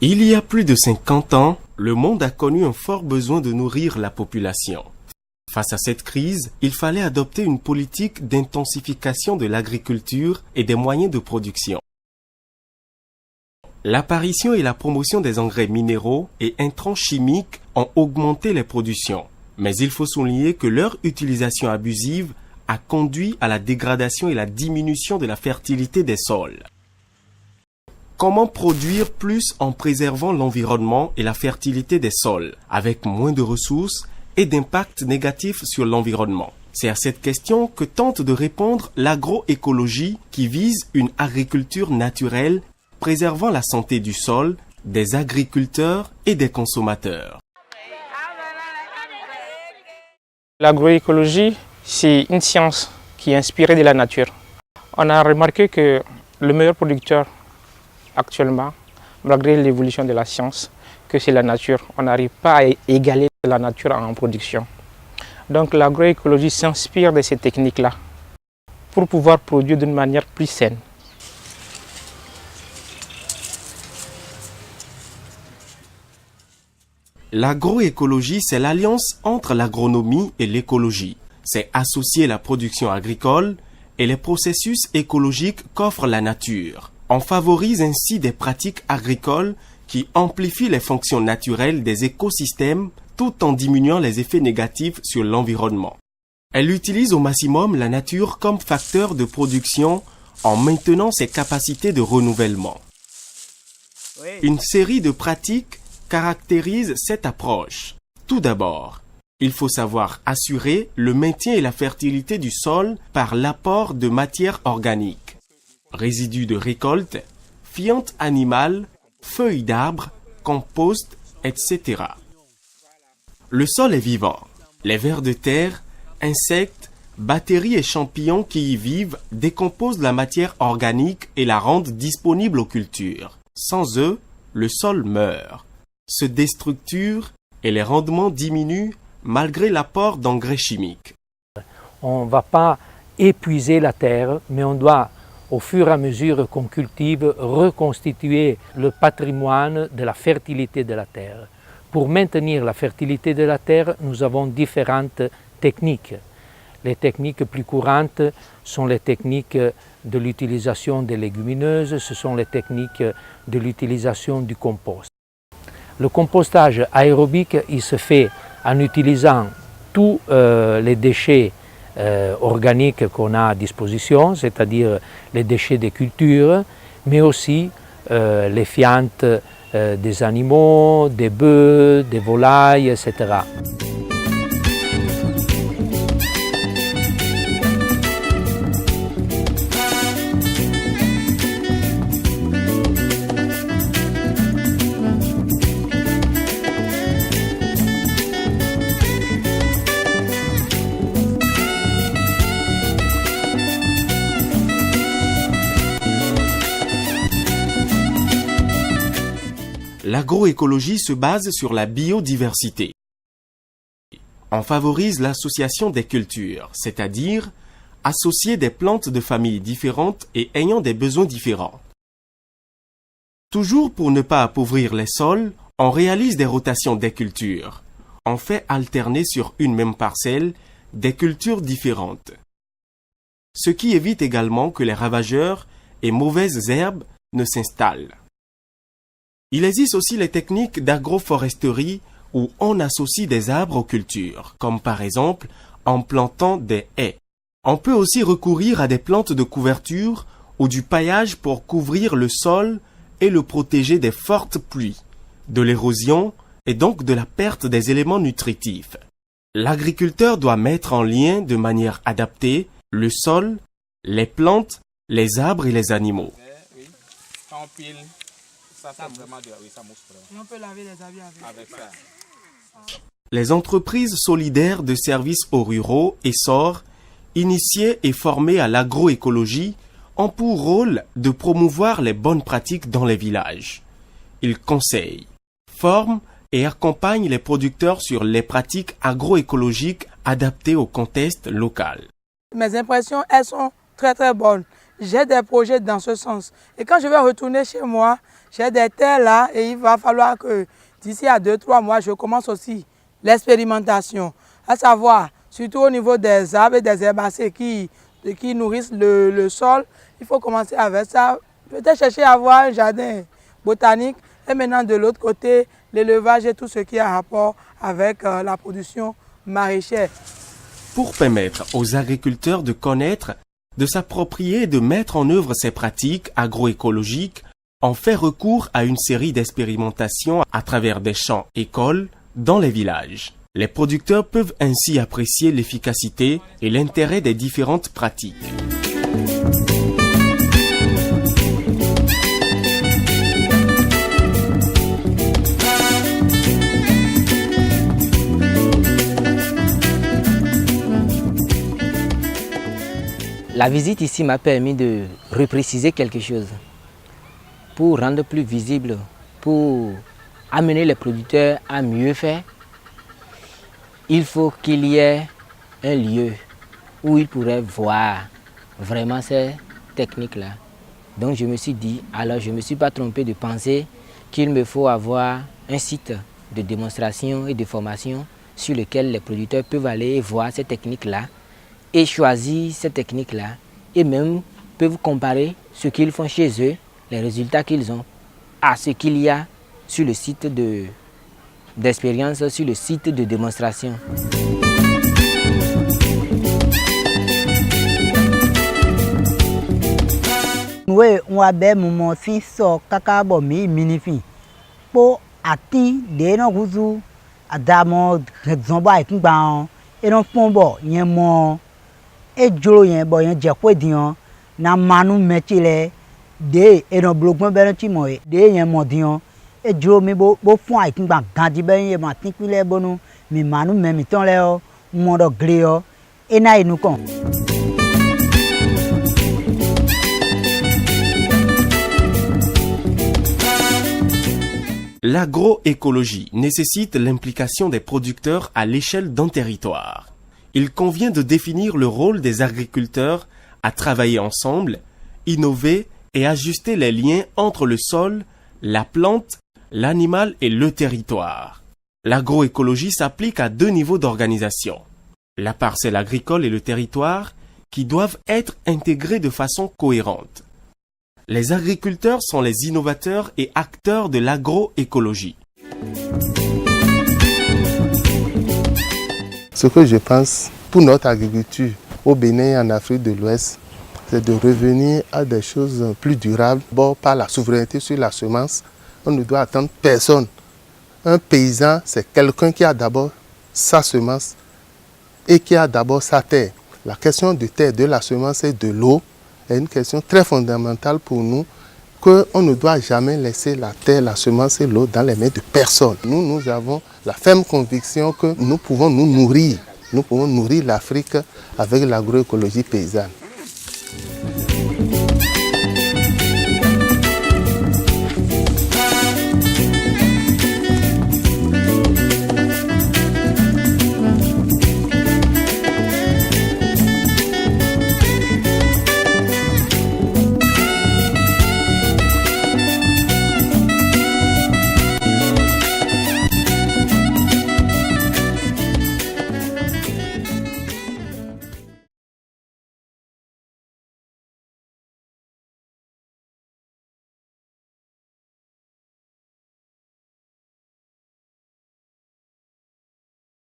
Il y a plus de 50 ans, le monde a connu un fort besoin de nourrir la population. Face à cette crise, il fallait adopter une politique d'intensification de l'agriculture et des moyens de production. L'apparition et la promotion des engrais minéraux et intrants chimiques ont augmenté les productions, mais il faut souligner que leur utilisation abusive a conduit à la dégradation et la diminution de la fertilité des sols. Comment produire plus en préservant l'environnement et la fertilité des sols, avec moins de ressources et d'impact négatif sur l'environnement? C'est à cette question que tente de répondre l'agroécologie qui vise une agriculture naturelle, préservant la santé du sol, des agriculteurs et des consommateurs. L'agroécologie, c'est une science qui est inspirée de la nature. On a remarqué que le meilleur producteur actuellement, malgré l'évolution de la science, que c'est la nature. On n'arrive pas à égaler la nature en production. Donc l'agroécologie s'inspire de ces techniques-là pour pouvoir produire d'une manière plus saine. L'agroécologie, c'est l'alliance entre l'agronomie et l'écologie. C'est associer la production agricole et les processus écologiques qu'offre la nature. On favorise ainsi des pratiques agricoles qui amplifient les fonctions naturelles des écosystèmes tout en diminuant les effets négatifs sur l'environnement. Elle utilise au maximum la nature comme facteur de production en maintenant ses capacités de renouvellement. Une série de pratiques caractérise cette approche. Tout d'abord, il faut savoir assurer le maintien et la fertilité du sol par l'apport de matières organiques, résidus de récolte, fientes animales, feuilles d'arbres, compost, etc. Le sol est vivant. Les vers de terre, insectes, bactéries et champignons qui y vivent décomposent la matière organique et la rendent disponible aux cultures. Sans eux, le sol meurt, se déstructure et les rendements diminuent malgré l'apport d'engrais chimiques. On ne va pas épuiser la terre, mais on doit, au fur et à mesure qu'on cultive, reconstituer le patrimoine de la fertilité de la terre. Pour maintenir la fertilité de la terre, nous avons différentes techniques. Les techniques plus courantes sont les techniques de l'utilisation des légumineuses, ce sont les techniques de l'utilisation du compost. Le compostage aérobique, il se fait en utilisant tous les déchets organiques qu'on a à disposition, c'est-à-dire les déchets des cultures, mais aussi les fientes des animaux, des bœufs, des volailles, etc. L'agroécologie se base sur la biodiversité. On favorise l'association des cultures, c'est-à-dire associer des plantes de familles différentes et ayant des besoins différents. Toujours pour ne pas appauvrir les sols, on réalise des rotations des cultures. On fait alterner sur une même parcelle des cultures différentes. Ce qui évite également que les ravageurs et mauvaises herbes ne s'installent. Il existe aussi les techniques d'agroforesterie où on associe des arbres aux cultures, comme par exemple en plantant des haies. On peut aussi recourir à des plantes de couverture ou du paillage pour couvrir le sol et le protéger des fortes pluies, de l'érosion et donc de la perte des éléments nutritifs. L'agriculteur doit mettre en lien de manière adaptée le sol, les plantes, les arbres et les animaux. Et on peut laver les habits avec ça. Les entreprises solidaires de services aux ruraux, ESSOR, initiées et formées à l'agroécologie, ont pour rôle de promouvoir les bonnes pratiques dans les villages. Ils conseillent, forment et accompagnent les producteurs sur les pratiques agroécologiques adaptées au contexte local. Mes impressions, elles sont très bonnes. J'ai des projets dans ce sens. Et quand je vais retourner chez moi, J'ai des terres là et il va falloir que d'ici à 2-3 mois, je commence aussi l'expérimentation. À savoir, surtout au niveau des arbres et des herbacées qui nourrissent le sol, il faut commencer avec ça. Peut-être chercher à avoir un jardin botanique et maintenant de l'autre côté, l'élevage et tout ce qui a rapport avec la production maraîchère. Pour permettre aux agriculteurs de connaître, de s'approprier et de mettre en œuvre ces pratiques agroécologiques, on fait recours à une série d'expérimentations à travers des champs-écoles dans les villages. Les producteurs peuvent ainsi apprécier l'efficacité et l'intérêt des différentes pratiques. La visite ici m'a permis de repréciser quelque chose pour rendre plus visible, pour amener les producteurs à mieux faire. Il faut qu'il y ait un lieu où ils pourraient voir vraiment ces techniques-là. Donc je me suis dit, alors je ne me suis pas trompé de penser qu'il me faut avoir un site de démonstration et de formation sur lequel les producteurs peuvent aller et voir ces techniques-là et choisir ces techniques-là et même peuvent comparer ce qu'ils font chez eux, les résultats qu'ils ont, à ce qu'il y a sur le site d'expérience, sur le site de démonstration. Oui, on a bien mon fils so kaka bo mi minifi. Po ati de no guzu adamo zomba ikungba e no pombo yen mo e jolo yen bo yen je kwedian na manu mechile de e no blogbon be ti mo de yen mo dian e jolo mi bo fun ikungba gandi be yen ma tinpile bonu mi manu me mi ton le o mo do gre o e na inu kan. L'agroécologie nécessite l'implication des producteurs à l'échelle d'un territoire. Il convient de définir le rôle des agriculteurs à travailler ensemble, innover et ajuster les liens entre le sol, la plante, l'animal et le territoire. L'agroécologie s'applique à 2 niveaux d'organisation. La parcelle agricole et le territoire qui doivent être intégrés de façon cohérente. Les agriculteurs sont les innovateurs et acteurs de l'agroécologie. Ce que je pense pour notre agriculture au Bénin et en Afrique de l'Ouest, c'est de revenir à des choses plus durables. Bon, par la souveraineté sur la semence, on ne doit attendre personne. Un paysan, c'est quelqu'un qui a d'abord sa semence et qui a d'abord sa terre. La question de terre, de la semence et de l'eau est une question très fondamentale pour nous, qu'on ne doit jamais laisser la terre, la semence et l'eau dans les mains de personne. Nous avons la ferme conviction que nous pouvons nous nourrir l'Afrique avec l'agroécologie paysanne.